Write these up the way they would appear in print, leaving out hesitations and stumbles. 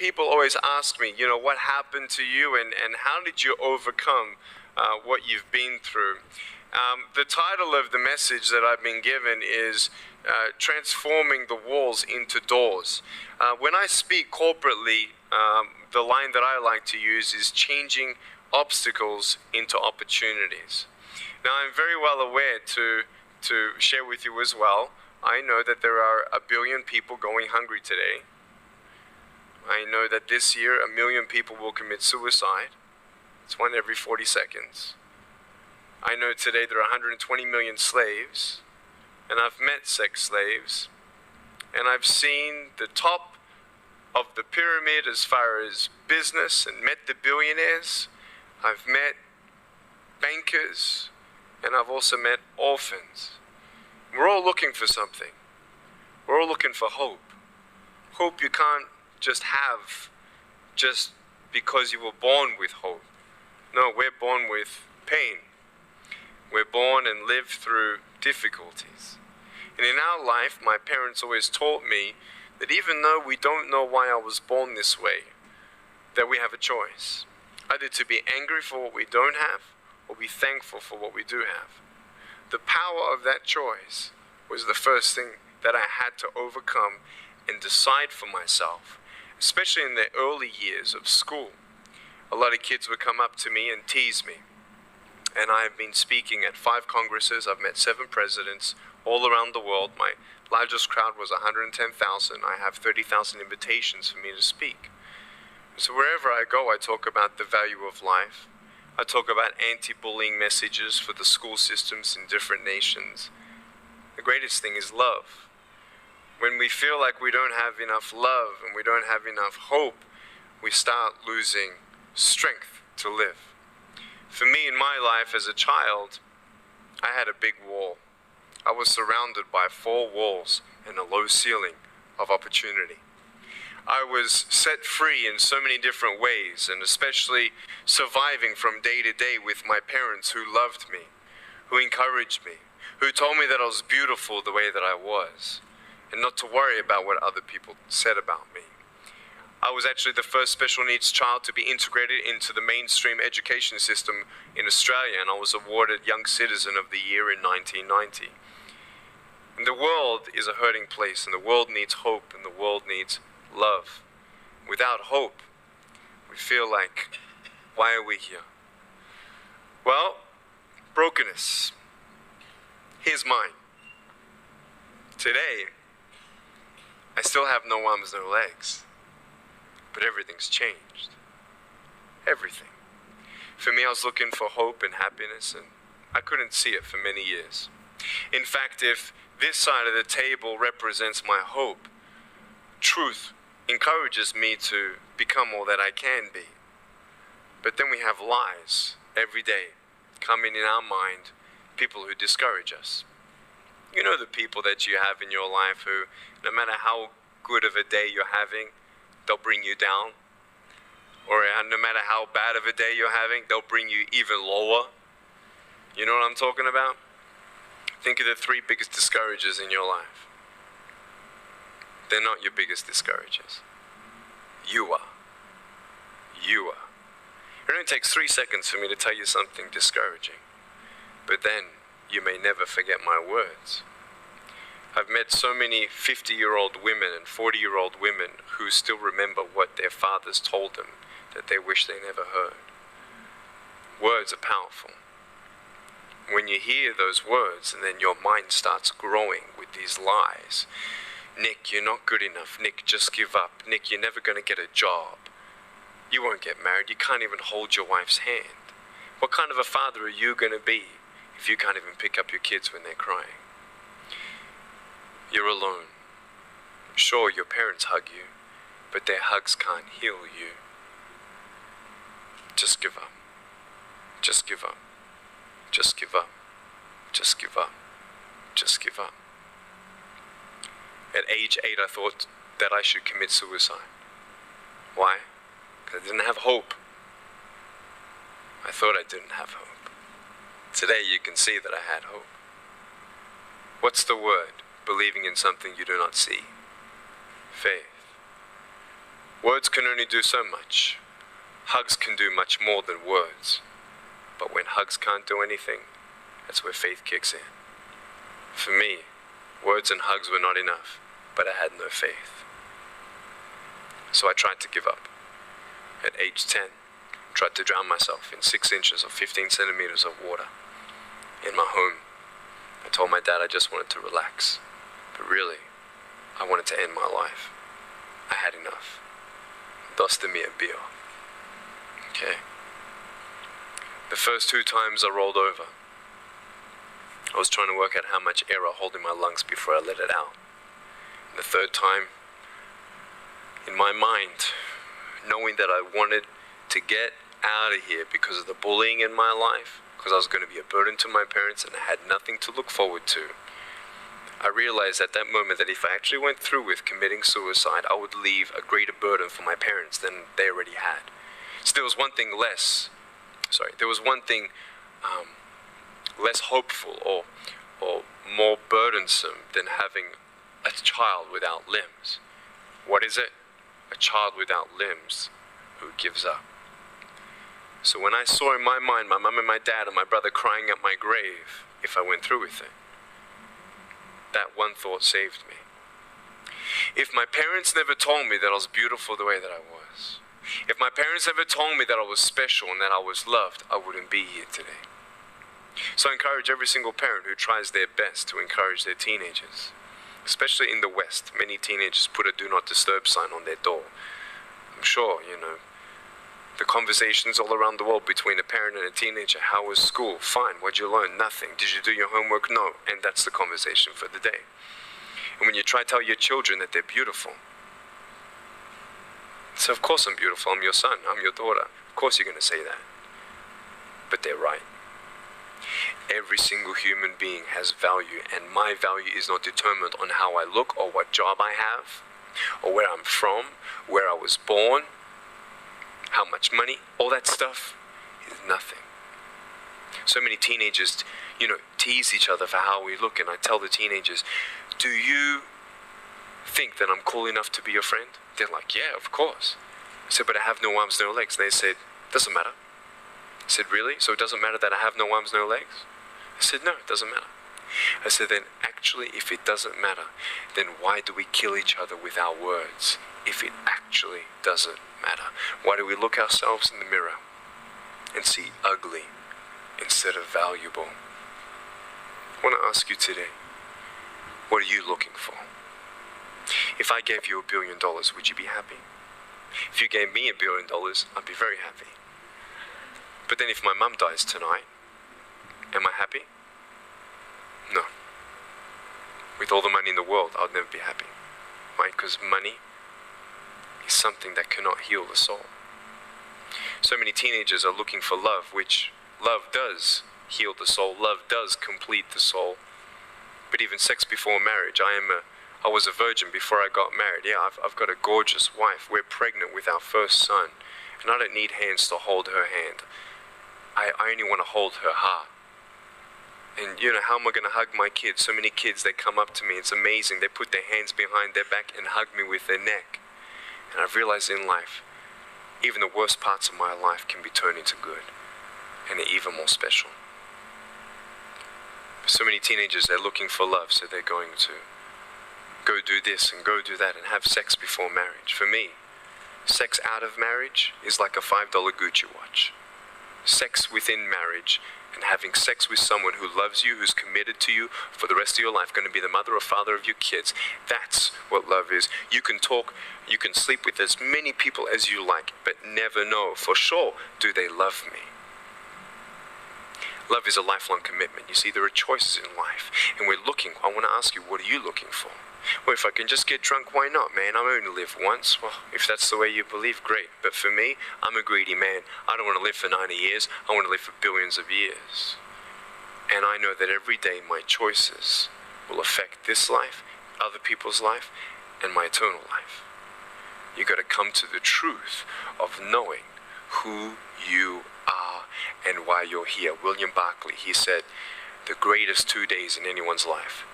people always ask me, what happened to you and how did you overcome what you've been through? The title of the message that I've been given is transforming the walls into doors. When I speak corporately, the line that I like to use is changing obstacles into opportunities. Now, I'm very well aware to share with you as well, I know that there are 1 billion people going hungry today. I know that this year 1 million people will commit suicide. It's 1 every 40 seconds. I know today there are 120 million slaves, and I've met sex slaves, and I've seen the top of the pyramid as far as business and met the billionaires. I've met bankers, and I've also met orphans. We're all looking for something. We're all looking for hope. Hope you can't just have just because you were born with hope. No, we're born with pain. We're born and live through difficulties. And in our life, my parents always taught me that even though we don't know why I was born this way, that we have a choice. Either to be angry for what we don't have, or be thankful for what we do have. The power of that choice was the first thing that I had to overcome and decide for myself, especially in the early years of school. A lot of kids would come up to me and tease me. And I've been speaking at 5 congresses. I've met 7 presidents all around the world. My largest crowd was 110,000. I have 30,000 invitations for me to speak. So wherever I go, I talk about the value of life. I talk about anti-bullying messages for the school systems in different nations. The greatest thing is love. When we feel like we don't have enough love and we don't have enough hope, we start losing strength to live. For me, in my life as a child, I had a big wall. I was surrounded by 4 walls and a low ceiling of opportunity. I was set free in so many different ways, and especially surviving from day to day with my parents who loved me, who encouraged me, who told me that I was beautiful the way that I was, and not to worry about what other people said about me. I was actually the first special needs child to be integrated into the mainstream education system in Australia, and I was awarded Young Citizen of the Year in 1990. And the world is a hurting place, and the world needs hope, and the world needs love. Without hope, we feel like, why are we here? Well, brokenness. Here's mine. Today, I still have no arms, no legs. But everything's changed. Everything. For me, I was looking for hope and happiness, and I couldn't see it for many years. In fact, if this side of the table represents my hope, truth encourages me to become all that I can be. But then we have lies every day coming in our mind, people who discourage us. You know the people that you have in your life who, no matter how good of a day you're having, they'll bring you down. Or no matter how bad of a day you're having, they'll bring you even lower. You know what I'm talking about? Think of the 3 biggest discouragers in your life. They're not your biggest discouragers. You are. You are. It only takes 3 seconds for me to tell you something discouraging. But then you may never forget my words. I've met so many 50-year-old women and 40-year-old women who still remember what their fathers told them that they wish they never heard. Words are powerful. When you hear those words and then your mind starts growing with these lies, Nick, you're not good enough. Nick, just give up. Nick, you're never going to get a job. You won't get married. You can't even hold your wife's hand. What kind of a father are you going to be if you can't even pick up your kids when they're crying? You're alone. Sure, your parents hug you, but their hugs can't heal you. Just give up. Just give up. Just give up. Just give up. Just give up. At age 8, I thought that I should commit suicide. Why? Because I didn't have hope. I thought I didn't have hope. Today you can see that I had hope. What's the word? Believing in something you do not see. Faith. Words can only do so much. Hugs can do much more than words. But when hugs can't do anything, that's where faith kicks in. For me, words and hugs were not enough, but I had no faith. So I tried to give up. At age 10, tried to drown myself in 6 inches or 15 centimeters of water. In my home, I told my dad I just wanted to relax. But really, I wanted to end my life. I had enough. Dosta mi a beer. Okay. The first 2 times I rolled over, I was trying to work out how much air I hold in my lungs before I let it out. And the 3rd time, in my mind, knowing that I wanted to get out of here because of the bullying in my life, because I was going to be a burden to my parents and I had nothing to look forward to, I realized at that moment that if I actually went through with committing suicide, I would leave a greater burden for my parents than they already had. So there was one thing less hopeful or more burdensome than having a child without limbs. What is it? A child without limbs who gives up. So when I saw in my mind my mum and my dad and my brother crying at my grave, if I went through with it, that one thought saved me. If my parents never told me that I was beautiful the way that I was, if my parents never told me that I was special and that I was loved, I wouldn't be here today. So I encourage every single parent who tries their best to encourage their teenagers, especially in the West. Many teenagers put a do not disturb sign on their door. I'm sure, the conversations all around the world between a parent and a teenager. How was school? Fine. What'd you learn? Nothing. Did you do your homework? No. And that's the conversation for the day. And when you try to tell your children that they're beautiful, so of course I'm beautiful. I'm your son. I'm your daughter. Of course you're going to say that. But they're right. Every single human being has value, and my value is not determined on how I look or what job I have or where I'm from, where I was born, how much money. All that stuff is nothing. So many teenagers, tease each other for how we look, and I tell the teenagers, do you think that I'm cool enough to be your friend? They're like, yeah, of course. I said, but I have no arms, no legs. And they said, doesn't matter. I said, really? So it doesn't matter that I have no arms, no legs? I said, no, it doesn't matter. I said, then actually, if it doesn't matter, then why do we kill each other with our words if it actually doesn't matter? Why do we look ourselves in the mirror and see ugly instead of valuable? I want to ask you today, what are you looking for? If I gave you $1 billion, would you be happy? If you gave me $1 billion, I'd be very happy. But then if my mum dies tonight, am I happy? No. With all the money in the world, I'll never be happy. Right? Because money is something that cannot heal the soul. So many teenagers are looking for love, which love does heal the soul. Love does complete the soul. But even sex before marriage, I was a virgin before I got married. Yeah, I've got a gorgeous wife. We're pregnant with our first son. And I don't need hands to hold her hand. I only want to hold her heart. And how am I going to hug my kids? So many kids, they come up to me. It's amazing. They put their hands behind their back and hug me with their neck. And I've realized in life, even the worst parts of my life can be turned into good. And they're even more special. So many teenagers, they're looking for love. So they're going to go do this and go do that and have sex before marriage. For me, sex out of marriage is like a $5 Gucci watch. Sex within marriage and having sex with someone who loves you, who's committed to you for the rest of your life, going to be the mother or father of your kids. That's what love is. You can talk, you can sleep with as many people as you like, but never know for sure, do they love me? Love is a lifelong commitment. You see, there are choices in life, and we're looking. I want to ask you, what are you looking for? Well, if I can just get drunk, why not, man? I only live once. Well, if that's the way you believe, great. But for me, I'm a greedy man. I don't want to live for 90 years. I want to live for billions of years. And I know that every day my choices will affect this life, other people's life, and my eternal life. You got to come to the truth of knowing who you are and why you're here. William Barclay, he said, the greatest 2 days in anyone's life,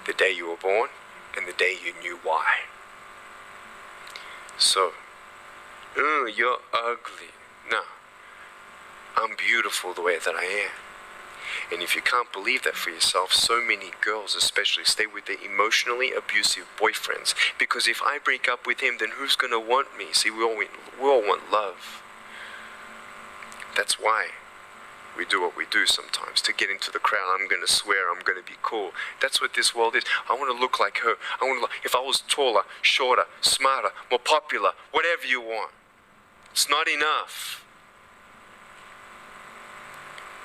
the day you were born and the day you knew why. So, You're ugly. No, I'm beautiful the way that I am. And if you can't believe that for yourself, so many girls especially stay with their emotionally abusive boyfriends. Because if I break up with him, then who's going to want me? See, we all want love. That's why we do what we do sometimes. To get into the crowd, I'm going to swear, I'm going to be cool. That's what this world is. I want to look like her. If I was taller, shorter, smarter, more popular, whatever you want. It's not enough.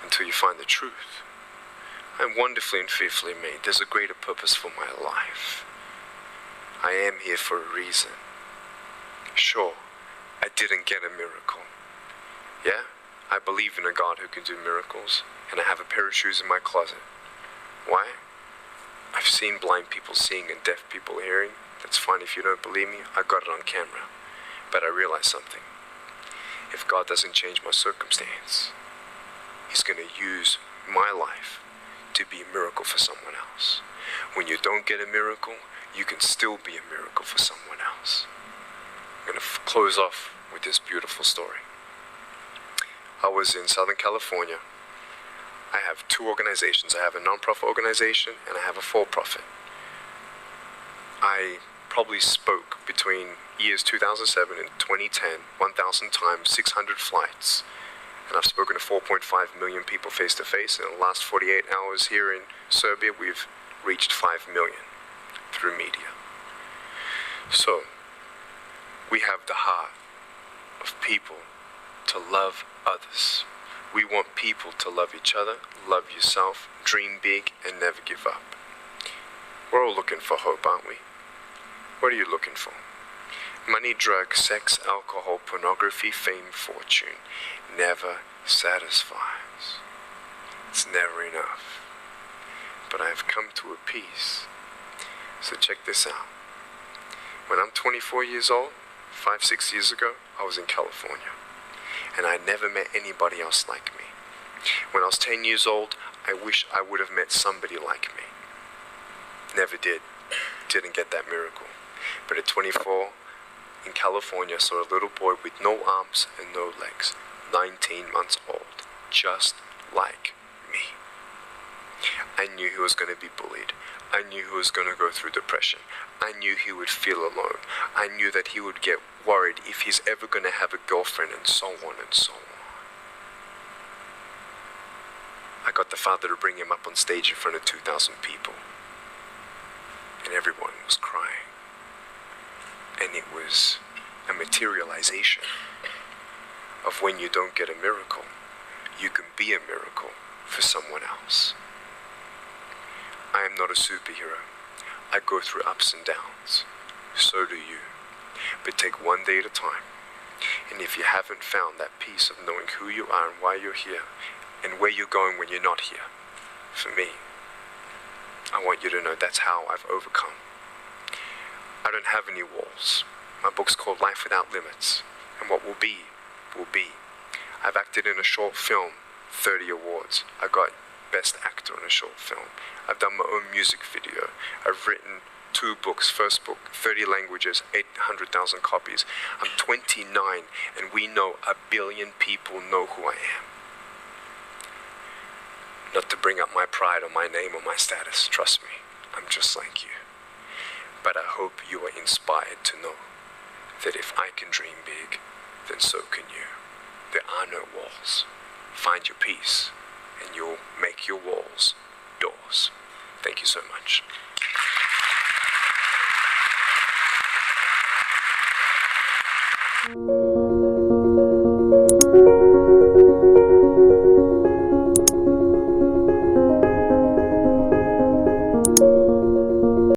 Until you find the truth. I'm wonderfully and fearfully made. There's a greater purpose for my life. I am here for a reason. Sure, I didn't get a miracle. Yeah, I believe in a God who can do miracles, and I have a pair of shoes in my closet. Why? I've seen blind people seeing and deaf people hearing. That's fine if you don't believe me. I got it on camera. But I realized something. If God doesn't change my circumstance, He's going to use my life to be a miracle for someone else. When you don't get a miracle, you can still be a miracle for someone else. I'm going to close off with this beautiful story. I was in Southern California. I have two organizations. I have a non-profit organization and I have a for-profit. I probably spoke between years 2007 and 2010, 1,000 times, 600 flights. And I've spoken to 4.5 million people face to face. In the last 48 hours here in Serbia, we've reached 5 million through media. So, we have the heart of people to love others. We want people to love each other, love yourself, dream big, and never give up. We're all looking for hope, aren't we? What are you looking for? Money, drugs, sex, alcohol, pornography, fame, fortune never satisfies. It's never enough. But I have come to a peace. So check this out. When I'm 24 years old, 5-6 years ago, I was in California. And I never met anybody else like me. When I was 10 years old, I wish I would have met somebody like me. Never did. Didn't get that miracle. But at 24, in California, I saw a little boy with no arms and no legs, 19 months old, just like me. I knew he was going to be bullied. I knew he was going to go through depression. I knew he would feel alone. I knew that he would get worried if he's ever going to have a girlfriend, and so on and so on. I got the father to bring him up on stage in front of 2,000 people. And everyone was crying. And it was a materialization of when you don't get a miracle, you can be a miracle for someone else. I am not a superhero. I go through ups and downs. So do you. But take one day at a time. And if you haven't found that peace of knowing who you are and why you're here, and where you're going when you're not here, for me, I want you to know that's how I've overcome. I don't have any walls. My book's called Life Without Limits. And what will be, will be. I've acted in a short film, 30 awards. I got Best Actor in a Short Film. I've done my own music video. I've written 2 books. First book, 30 languages, 800,000 copies. I'm 29, and we know 1 billion people know who I am. Not to bring up my pride or my name or my status, trust me, I'm just like you. But I hope you are inspired to know that if I can dream big, then so can you. There are no walls. Find your peace, and you'll make your walls doors. Thank you so much.